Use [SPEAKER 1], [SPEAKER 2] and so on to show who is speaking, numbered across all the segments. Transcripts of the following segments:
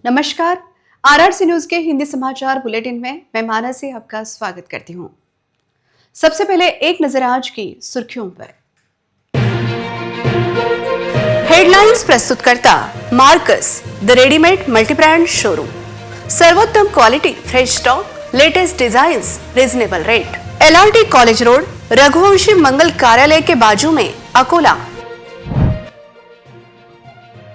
[SPEAKER 1] नमस्कार। RRC news के हिंदी समाचार बुलेटिन में मैं मानसी आपका स्वागत करती हूं। सबसे पहले एक नजर आज की सुर्खियों पर। हेडलाइंस प्रस्तुतकर्ता Marcus, the readymade multibrand showroom. सर्वोत्तम quality, fresh stock, latest designs, reasonable rate. LRT college road, Raghuvanshi Mangal Karyalay के बाजू में, अकोला।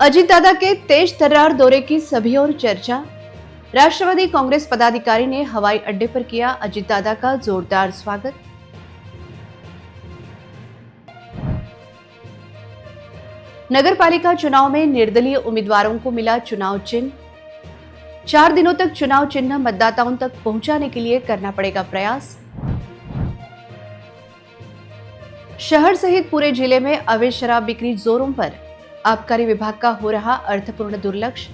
[SPEAKER 1] अजित दादा के तेज तर्रार दौरे की सभी ओर चर्चा। राष्ट्रवादी कांग्रेस पदाधिकारी ने हवाई अड्डे पर किया अजित दादा का जोरदार स्वागत। नगर पालिका चुनाव में निर्दलीय उम्मीदवारों को मिला चुनाव चिन्ह। 4 दिनों तक चुनाव चिन्ह मतदाताओं तक पहुंचाने के लिए करना पड़ेगा प्रयास। शहर सहित पूरे जिले में अवैध शराब बिक्री जोरों पर, आबकारी विभाग का हो रहा अर्थपूर्ण दुर्लक्ष्य।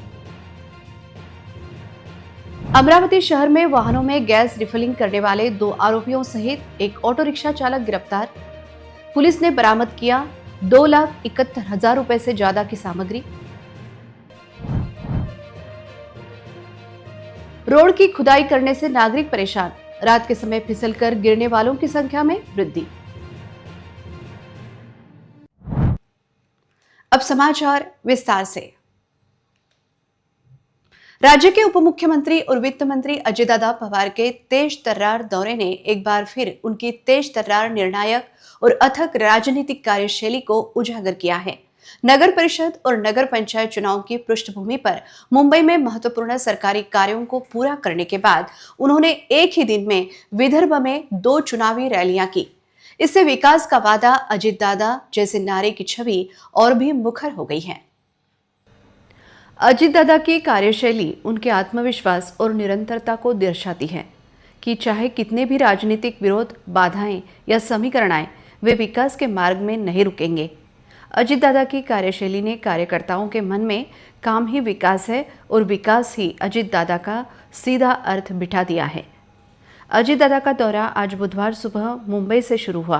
[SPEAKER 1] अमरावती शहर में वाहनों में गैस रिफिलिंग करने वाले 2 आरोपियों सहित एक ऑटो रिक्शा चालक गिरफ्तार। पुलिस ने बरामद किया 2,71,000 रुपए से ज्यादा की सामग्री। रोड की खुदाई करने से नागरिक परेशान, रात के समय फिसलकर गिरने वालों की संख्या में वृद्धि। अब समाचार विस्तार से। राज्य के उप मुख्यमंत्री और वित्त मंत्री अजित दादा पवार के तेज तर्रार दौरे ने एक बार फिर उनकी तेज तर्रार, निर्णायक और अथक राजनीतिक कार्यशैली को उजागर किया है। नगर परिषद और नगर पंचायत चुनाव की पृष्ठभूमि पर मुंबई में महत्वपूर्ण सरकारी कार्यों को पूरा करने के बाद उन्होंने एक ही दिन में विदर्भ में 2 चुनावी रैलियां की। इससे विकास का वादा अजित दादा जैसे नारे की छवि और भी मुखर हो गई है। अजित दादा की कार्यशैली उनके आत्मविश्वास और निरंतरता को दर्शाती है कि चाहे कितने भी राजनीतिक विरोध, बाधाएं या समीकरण आए, वे विकास के मार्ग में नहीं रुकेंगे। अजित दादा की कार्यशैली ने कार्यकर्ताओं के मन में काम ही विकास है और विकास ही अजित दादा का सीधा अर्थ बिठा दिया है। अजित दादा का दौरा आज बुधवार सुबह मुंबई से शुरू हुआ।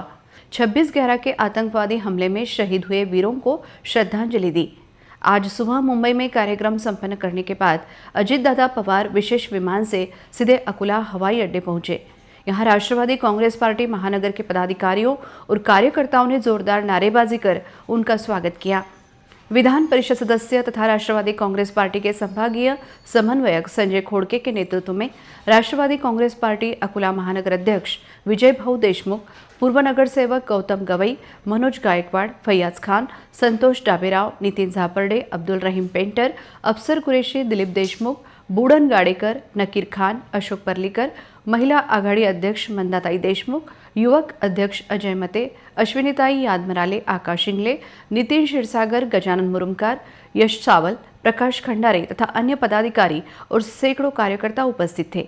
[SPEAKER 1] 26/11 के आतंकवादी हमले में शहीद हुए वीरों को श्रद्धांजलि दी। आज सुबह मुंबई में कार्यक्रम संपन्न करने के बाद अजित दादा पवार विशेष विमान से सीधे अकोला हवाई अड्डे पहुंचे। यहां राष्ट्रवादी कांग्रेस पार्टी महानगर के पदाधिकारियों और कार्यकर्ताओं ने जोरदार नारेबाजी कर उनका स्वागत किया। विधान परिषद सदस्य तथा राष्ट्रवादी कांग्रेस पार्टी के संभागीय समन्वयक संजय खोड़के के नेतृत्व में राष्ट्रवादी कांग्रेस पार्टी अकोला महानगर अध्यक्ष विजय भाऊ देशमुख, पूर्व नगर सेवक गौतम गवई, मनोज गायकवाड़, फैयाज खान, संतोष डाबेराव, नितीन झापर्डे, अब्दुल रहीम पेंटर, अफसर कुरेशी, दिलीप देशमुख, बूडन गाडेकर, नकीर खान, अशोक पर्लीकर, महिला आघाडी अध्यक्ष मंदाताई देशमुख, युवक अध्यक्ष अजय मते, अश्विनीताई यादमराले, आकाश शिंगले, नितीन क्षीरसागर, गजानन मुरुमकार, यश सावल, प्रकाश खंडारे तथा अन्य पदाधिकारी और सैकड़ों कार्यकर्ता उपस्थित थे।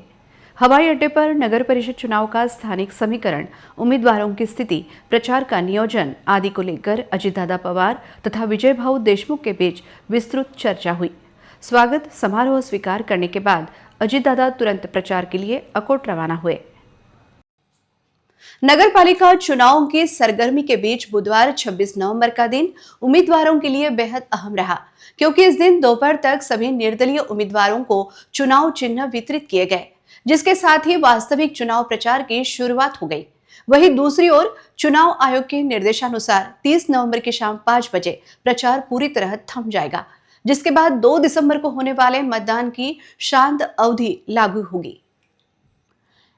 [SPEAKER 1] हवाई अड्डे पर नगर परिषद चुनाव का स्थानिक समीकरण, उम्मीदवारों की स्थिति, प्रचार का नियोजन आदि को लेकर अजित दादा पवार तथा विजय भाऊ देशमुख के बीच विस्तृत चर्चा हुई। स्वागत समारोह स्वीकार करने के बाद अजित दादा तुरंत प्रचार के लिए अकोट रवाना हुए। नगर पालिका चुनावों की सरगर्मी के बीच बुधवार 26 नवंबर का दिन उम्मीदवारों के लिए बेहद अहम रहा, क्योंकि इस दिन दोपहर तक सभी निर्दलीय उम्मीदवारों को चुनाव चिन्ह वितरित किए गए, जिसके साथ ही वास्तविक चुनाव प्रचार की शुरुआत हो गई। वहीं दूसरी ओर चुनाव आयोग के निर्देशानुसार 30 नवंबर की शाम 5 बजे प्रचार पूरी तरह थम जाएगा, जिसके बाद 2 दिसंबर को होने वाले मतदान की शांत अवधि लागू होगी।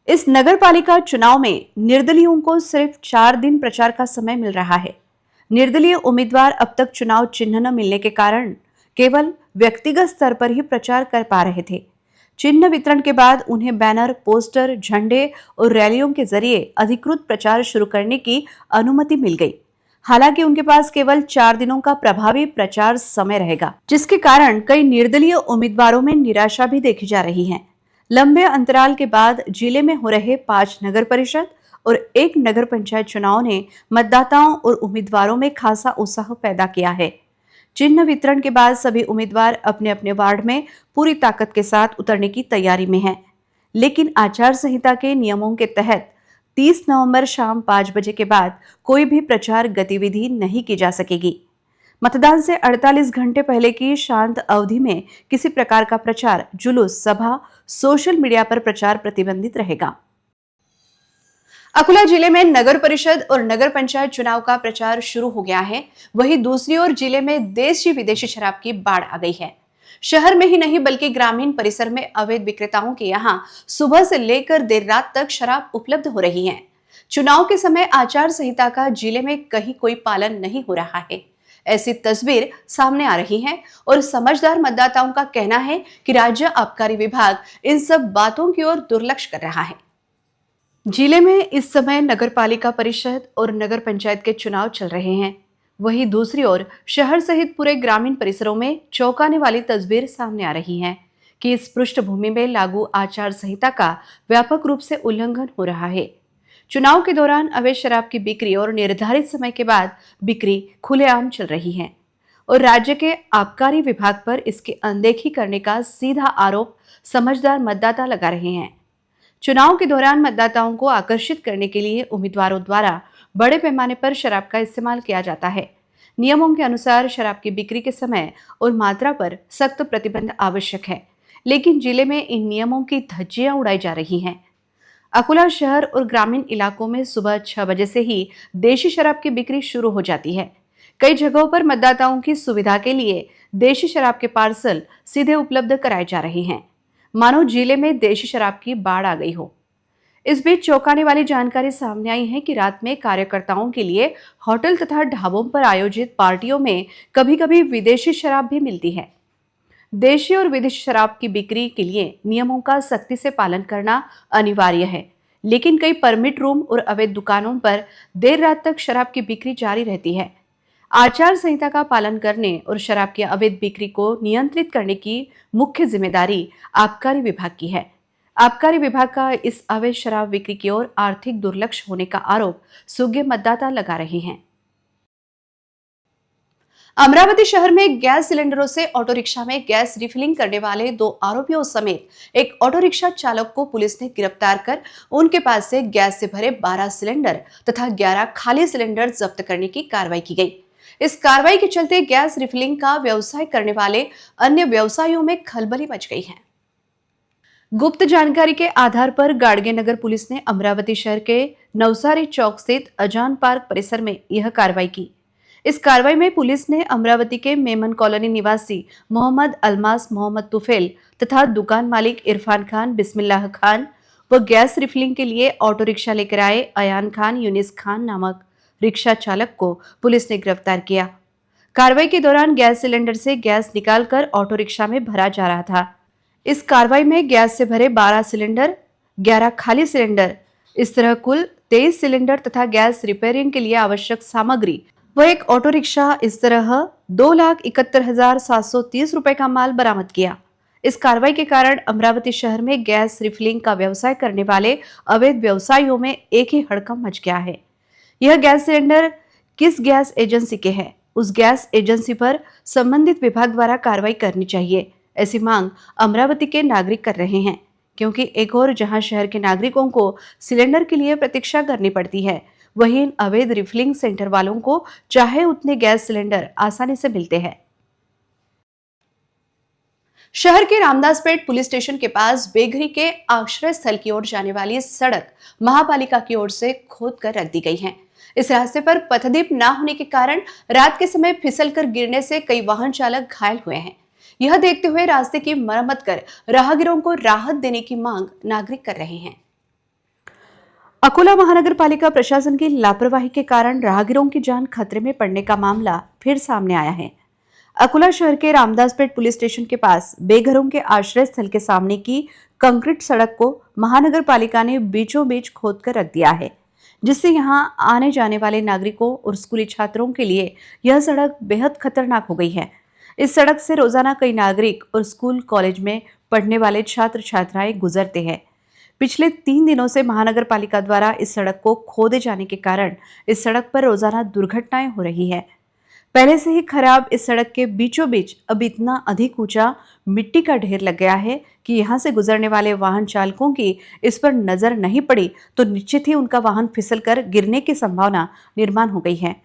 [SPEAKER 1] इस नगर पालिका चुनाव में निर्दलीयों को सिर्फ 4 दिन प्रचार का समय मिल रहा है। निर्दलीय उम्मीदवार अब तक चुनाव चिन्ह न मिलने के कारण केवल व्यक्तिगत स्तर पर ही प्रचार कर पा रहे थे। चिन्ह वितरण के बाद उन्हें बैनर, पोस्टर, झंडे और रैलियों के जरिए अधिकृत प्रचार शुरू करने की अनुमति मिल गई। हालांकि उनके पास केवल 4 दिनों का प्रभावी प्रचार समय रहेगा, जिसके कारण कई निर्दलीय उम्मीदवारों में निराशा भी देखी जा रही है। लंबे अंतराल के बाद जिले में हो रहे 5 नगर परिषद और 1 नगर पंचायत चुनाव ने मतदाताओं और उम्मीदवारों में खासा उत्साह पैदा किया है। चिन्ह वितरण के बाद सभी उम्मीदवार अपने अपने वार्ड में पूरी ताकत के साथ उतरने की तैयारी में हैं। लेकिन आचार संहिता के नियमों के तहत 30 नवंबर शाम 5 बजे के बाद कोई भी प्रचार गतिविधि नहीं की जा सकेगी। मतदान से 48 घंटे पहले की शांत अवधि में किसी प्रकार का प्रचार, जुलूस, सभा, सोशल मीडिया पर प्रचार प्रतिबंधित रहेगा। अकोला जिले में नगर परिषद और नगर पंचायत चुनाव का प्रचार शुरू हो गया है। वहीं दूसरी ओर जिले में देशी विदेशी शराब की बाढ़ आ गई है। शहर में ही नहीं बल्कि ग्रामीण परिसर में अवैध विक्रेताओं के यहां सुबह से लेकर देर रात तक शराब उपलब्ध हो रही है। चुनाव के समय आचार संहिता का जिले में कहीं कोई पालन नहीं हो रहा है। ऐसी तस्वीर सामने आ रही है और समझदार मतदाताओं का कहना है कि राज्य आबकारी विभाग इन सब बातों की ओर दुर्लक्ष्य कर रहा है। जिले में इस समय नगर पालिका परिषद और नगर पंचायत के चुनाव चल रहे हैं। वहीं दूसरी ओर शहर सहित पूरे ग्रामीण परिसरों में चौंकाने वाली तस्वीर सामने आ रही है कि इस पृष्ठभूमि में लागू आचार संहिता का व्यापक रूप से उल्लंघन हो रहा है। चुनाव के दौरान अवैध शराब की बिक्री और निर्धारित समय के बाद बिक्री खुलेआम चल रही है और राज्य के आबकारी विभाग पर इसकी अनदेखी करने का सीधा आरोप समझदार मतदाता लगा रहे हैं। चुनाव के दौरान मतदाताओं को आकर्षित करने के लिए उम्मीदवारों द्वारा बड़े पैमाने पर शराब का इस्तेमाल किया जाता है। नियमों के अनुसार शराब की बिक्री के समय और मात्रा पर सख्त प्रतिबंध आवश्यक है, लेकिन जिले में इन नियमों की धज्जियां उड़ाई जा रही हैं। अकोला शहर और ग्रामीण इलाकों में सुबह 6 बजे से ही देशी शराब की बिक्री शुरू हो जाती है। कई जगहों पर मतदाताओं की सुविधा के लिए देशी शराब के पार्सल सीधे उपलब्ध कराए जा रहे हैं, मानो जिले में देशी शराब की बाढ़ आ गई हो। इस बीच चौंकाने वाली जानकारी सामने आई है कि रात में कार्यकर्ताओं के लिए होटल तथा ढाबों पर आयोजित पार्टियों में कभी-कभी विदेशी शराब भी मिलती है। देशी और विदेशी शराब की बिक्री के लिए नियमों का सख्ती से पालन करना अनिवार्य है, लेकिन कई परमिट रूम और अवैध दुकानों पर देर रात तक शराब की बिक्री जारी रहती है। आचार संहिता का पालन करने और शराब की अवैध बिक्री को नियंत्रित करने की मुख्य जिम्मेदारी आबकारी विभाग की है। आबकारी विभाग का इस अवैध शराब बिक्री की ओर आर्थिक दुर्लक्ष्य होने का आरोप सुज्ञ मतदाता लगा रहे हैं। अमरावती शहर में गैस सिलेंडरों से ऑटो रिक्शा में गैस रिफिलिंग करने वाले 2 आरोपियों समेत एक ऑटो रिक्शा चालक को पुलिस ने गिरफ्तार कर उनके पास से गैस से भरे 12 सिलेंडर तथा 11 खाली सिलेंडर जब्त करने की कार्रवाई की गई। इस कार्रवाई के चलते गैस रिफिलिंग का व्यवसाय करने वाले अन्य व्यवसायियों में खलबली मच गई है। गुप्त जानकारी के आधार पर गाड़गे नगर पुलिस ने अमरावती शहर के नवसारी चौक स्थित अजान पार्क परिसर में यह कार्रवाई की। इस कार्रवाई में पुलिस ने अमरावती के मेमन कॉलोनी निवासी मोहम्मद अलमास मोहम्मद तुफेल तथा दुकान मालिक इरफान खान बिस्मिल्लाह खान व गैस रिफिलिंग के लिए ऑटो रिक्शा लेकर आए अयान खान यूनिस खान नामक रिक्शा चालक को पुलिस ने गिरफ्तार किया। कार्रवाई के दौरान गैस सिलेंडर से गैस निकालकर ऑटो रिक्शा में भरा जा रहा था। इस कार्रवाई में गैस से भरे 12 सिलेंडर, 11 खाली सिलेंडर, इस तरह कुल 23 सिलेंडर तथा गैस रिपेयरिंग के लिए आवश्यक सामग्री व एक ऑटो रिक्शा, इस तरह 2,71,730 रुपए का माल बरामद किया। इस कार्रवाई के कारण अमरावती शहर में गैस रिफिलिंग का व्यवसाय करने वाले अवैध व्यवसायियों में एक ही हड़कंप मच गया है। यह गैस सिलेंडर किस गैस एजेंसी के हैं, उस गैस एजेंसी पर संबंधित विभाग द्वारा कार्रवाई करनी चाहिए, ऐसी मांग अमरावती के नागरिक कर रहे हैं। क्योंकि एक और जहां शहर के नागरिकों को सिलेंडर के लिए प्रतीक्षा करनी पड़ती है, वहीं इन अवैध रिफिलिंग सेंटर वालों को चाहे उतने गैस सिलेंडर आसानी से मिलते हैं। शहर के रामदासपेट पुलिस स्टेशन के पास बेघरी के आश्रय स्थल की ओर जाने वाली सड़क महापालिका की ओर से खोद कर रख दी गई है। इस रास्ते पर पथदीप न होने के कारण रात के समय फिसलकर गिरने से कई वाहन चालक घायल हुए हैं। यह देखते हुए रास्ते की मरम्मत कर राहगीरों को राहत देने की मांग नागरिक कर रहे हैं। अकोला महानगर पालिका प्रशासन की लापरवाही के कारण राहगीरों की जान खतरे में पड़ने का मामला फिर सामने आया है। अकोला शहर के रामदासपेट पुलिस स्टेशन के पास बेघरों के आश्रय स्थल के सामने की कंक्रीट सड़क को महानगर पालिका ने बीचों बीच खोद कर रख दिया है, जिससे यहां आने जाने वाले नागरिकों और स्कूली छात्रों के लिए यह सड़क बेहद खतरनाक हो गई है। इस सड़क से रोजाना कई नागरिक और स्कूल कॉलेज में पढ़ने वाले छात्र छात्राएं गुजरते हैं। पिछले 3 दिनों से महानगर पालिका द्वारा इस सड़क को खोदे जाने के कारण इस सड़क पर रोजाना दुर्घटनाएं हो रही है। पहले से ही खराब इस सड़क के बीचों बीच अब इतना अधिक ऊंचा मिट्टी का ढेर लग गया है कि यहां से गुजरने वाले वाहन चालकों की इस पर नजर नहीं पड़ी तो निश्चित ही उनका वाहन फिसलकर गिरने की संभावना निर्माण हो गई है।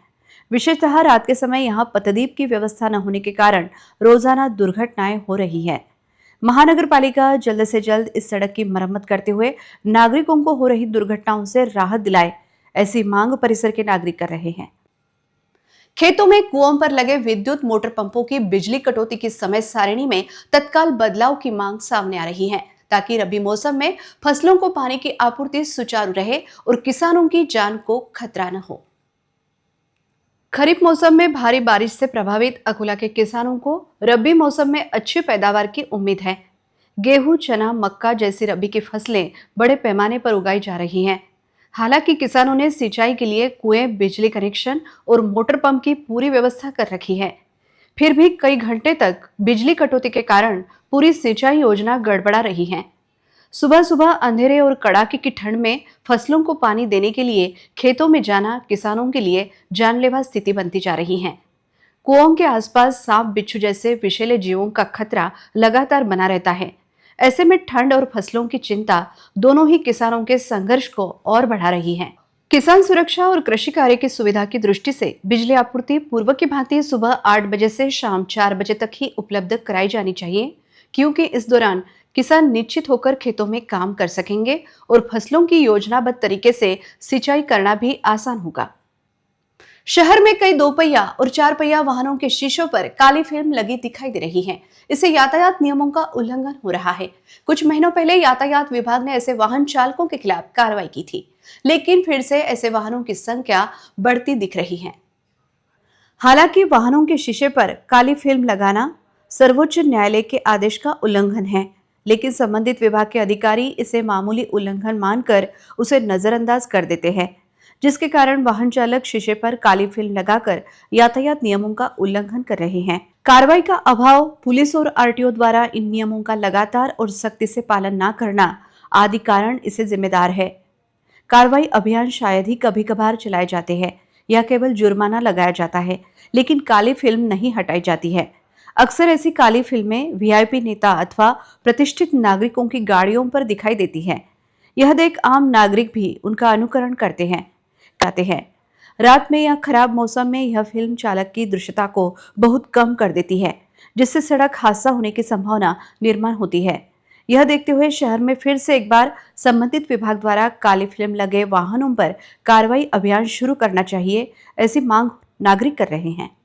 [SPEAKER 1] विशेषतः रात के समय यहाँ पतदीप की व्यवस्था न होने के कारण रोजाना दुर्घटनाएं हो रही है। महानगर पालिका जल्द से जल्द इस सड़क की मरम्मत करते हुए नागरिकों को हो रही दुर्घटनाओं से राहत दिलाए, ऐसी मांग परिसर के नागरिक कर रहे हैं। खेतों में कुओं पर लगे विद्युत मोटर पंपों की बिजली कटौती की समय सारिणी में तत्काल बदलाव की मांग सामने आ रही है, ताकि रबी मौसम में फसलों को पानी की आपूर्ति सुचारू रहे और किसानों की जान को खतरा न हो। खरीफ मौसम में भारी बारिश से प्रभावित अकोला के किसानों को रबी मौसम में अच्छी पैदावार की उम्मीद है। गेहूं, चना, मक्का जैसी रबी की फसलें बड़े पैमाने पर उगाई जा रही हैं। हालांकि किसानों ने सिंचाई के लिए कुएं, बिजली कनेक्शन और मोटर पंप की पूरी व्यवस्था कर रखी है। फिर भी कई घंटे तक बिजली कटौती के कारण पूरी सिंचाई योजना गड़बड़ा रही है। सुबह सुबह अंधेरे और कड़ाके की ठंड में फसलों को पानी देने के लिए खेतों में जाना किसानों के लिए जानलेवा स्थिति बनती जा रही है। कुओं के आसपास सांप, बिच्छू जैसे विषैले जीवों का खतरा लगातार बना रहता है। ऐसे में ठंड और फसलों की चिंता दोनों ही किसानों के संघर्ष को और बढ़ा रही है। किसान सुरक्षा और कृषि कार्य की सुविधा की दृष्टि से बिजली आपूर्ति पूर्व की भांति सुबह 8 बजे से शाम 4 बजे तक ही उपलब्ध कराई जानी चाहिए, क्योंकि इस दौरान किसान निश्चित होकर खेतों में काम कर सकेंगे और फसलों की योजनाबद्ध तरीके से सिंचाई करना भी आसान होगा। शहर में कई 2 पहिया और 4 पहिया वाहनों के शीशों पर काली फिल्म लगी दिखाई दे रही है। इससे यातायात नियमों का उल्लंघन हो रहा है। कुछ महीनों पहले यातायात विभाग ने ऐसे वाहन चालकों के खिलाफ कार्रवाई की थी, लेकिन फिर से ऐसे वाहनों की संख्या बढ़ती दिख रही है। हालांकि वाहनों के शीशे पर काली फिल्म लगाना सर्वोच्च न्यायालय के आदेश का उल्लंघन है, लेकिन संबंधित विभाग के अधिकारी इसे मामूली उल्लंघन मानकर उसे नजरअंदाज कर देते हैं, जिसके कारण वाहन चालक शीशे पर काली फिल्म लगाकर यातायात नियमों का उल्लंघन कर रहे हैं। कार्रवाई का अभाव, पुलिस और आरटीओ द्वारा इन नियमों का लगातार और सख्ती से पालन न करना आदि कारण इसे जिम्मेदार है। कार्रवाई अभियान शायद ही कभी कभार चलाए जाते हैं या केवल जुर्माना लगाया जाता है, लेकिन काली फिल्म नहीं हटाई जाती है। अक्सर ऐसी काली फिल्में वीआईपी नेता अथवा प्रतिष्ठित नागरिकों की गाड़ियों पर दिखाई देती है। यह देख आम नागरिक भी उनका अनुकरण करते हैं। रात में या खराब मौसम में यह फिल्म चालक की दृश्यता को बहुत कम कर देती है, जिससे सड़क हादसा होने की संभावना निर्माण होती है। यह देखते हुए शहर में फिर से एक बार संबंधित विभाग द्वारा काली फिल्म लगे वाहनों पर कार्रवाई अभियान शुरू करना चाहिए, ऐसी मांग नागरिक कर रहे हैं।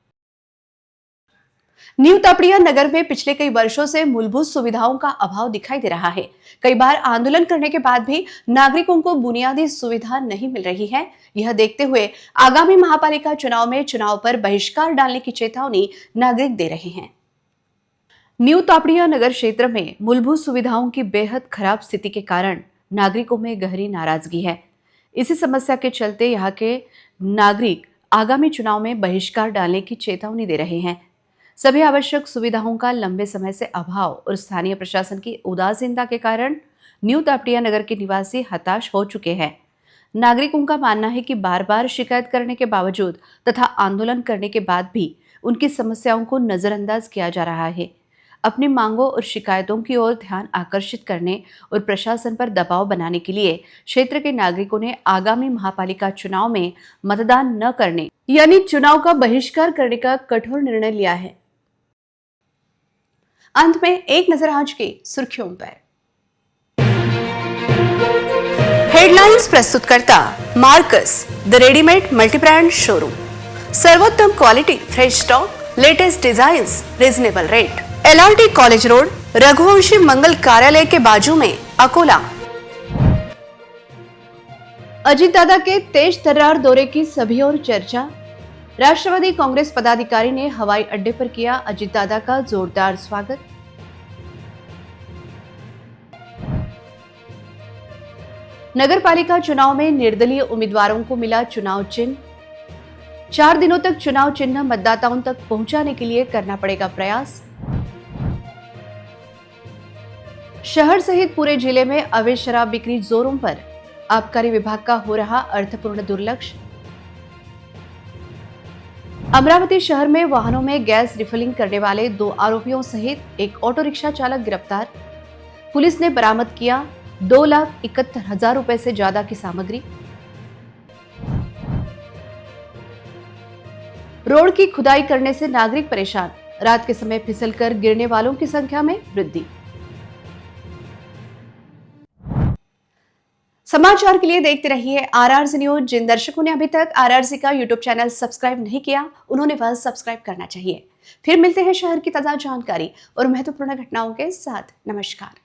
[SPEAKER 1] न्यू तापड़िया नगर में पिछले कई वर्षों से मूलभूत सुविधाओं का अभाव दिखाई दे रहा है। कई बार आंदोलन करने के बाद भी नागरिकों को बुनियादी सुविधा नहीं मिल रही है। यह देखते हुए आगामी महापालिका चुनाव में चुनाव पर बहिष्कार डालने की चेतावनी नागरिक दे रहे हैं। न्यू तापड़िया नगर क्षेत्र में मूलभूत सुविधाओं की बेहद खराब स्थिति के कारण नागरिकों में गहरी नाराजगी है। इसी समस्या के चलते यहाँ के नागरिक आगामी चुनाव में बहिष्कार डालने की चेतावनी दे रहे हैं। सभी आवश्यक सुविधाओं का लंबे समय से अभाव और स्थानीय प्रशासन की उदासीनता के कारण न्यू तापड़िया नगर के निवासी हताश हो चुके हैं। नागरिकों का मानना है कि बार बार शिकायत करने के बावजूद तथा आंदोलन करने के बाद भी उनकी समस्याओं को नजरअंदाज किया जा रहा है। अपनी मांगों और शिकायतों की ओर ध्यान आकर्षित करने और प्रशासन पर दबाव बनाने के लिए क्षेत्र के नागरिकों ने आगामी महापालिका चुनाव में मतदान न करने यानी चुनाव का बहिष्कार करने का कठोर निर्णय लिया है। अंत में एक नजर आज की सुर्खियों पर। हेडलाइंस प्रस्तुत करता Marcus the readymade multibrand showroom. सर्वोत्तम quality, fresh stock, latest designs, reasonable rate. LRT college road, Raghuvanshi Mangal Karyalay के बाजू में, अकोला। अजीत दादा के तेज तर्रार दौरे की सभी ओर चर्चा। राष्ट्रवादी कांग्रेस पदाधिकारी ने हवाई अड्डे पर किया अजीत दादा का जोरदार स्वागत। नगर पालिका चुनाव में निर्दलीय उम्मीदवारों को मिला चुनाव चिन्ह। 4 दिनों तक चुनाव चिन्ह मतदाताओं तक पहुंचाने के लिए करना पड़ेगा प्रयास। शहर सहित पूरे जिले में अवैध शराब बिक्री जोरों पर, आबकारी विभाग का हो रहा अर्थपूर्ण दुर्लक्ष्य। अमरावती शहर में वाहनों में गैस रिफिलिंग करने वाले 2 आरोपियों सहित एक ऑटो रिक्शा चालक गिरफ्तार। पुलिस ने बरामद किया 2,71,000 रुपए से ज्यादा की सामग्री। रोड की खुदाई करने से नागरिक परेशान, रात के समय फिसलकर गिरने वालों की संख्या में वृद्धि। समाचार के लिए देखते रहिए आरआरसी न्यूज। जिन दर्शकों ने अभी तक आरआरसी का यूट्यूब चैनल सब्सक्राइब नहीं किया, उन्होंने वह सब्सक्राइब करना चाहिए। फिर मिलते हैं शहर की ताजा जानकारी और महत्वपूर्ण घटनाओं के साथ। नमस्कार।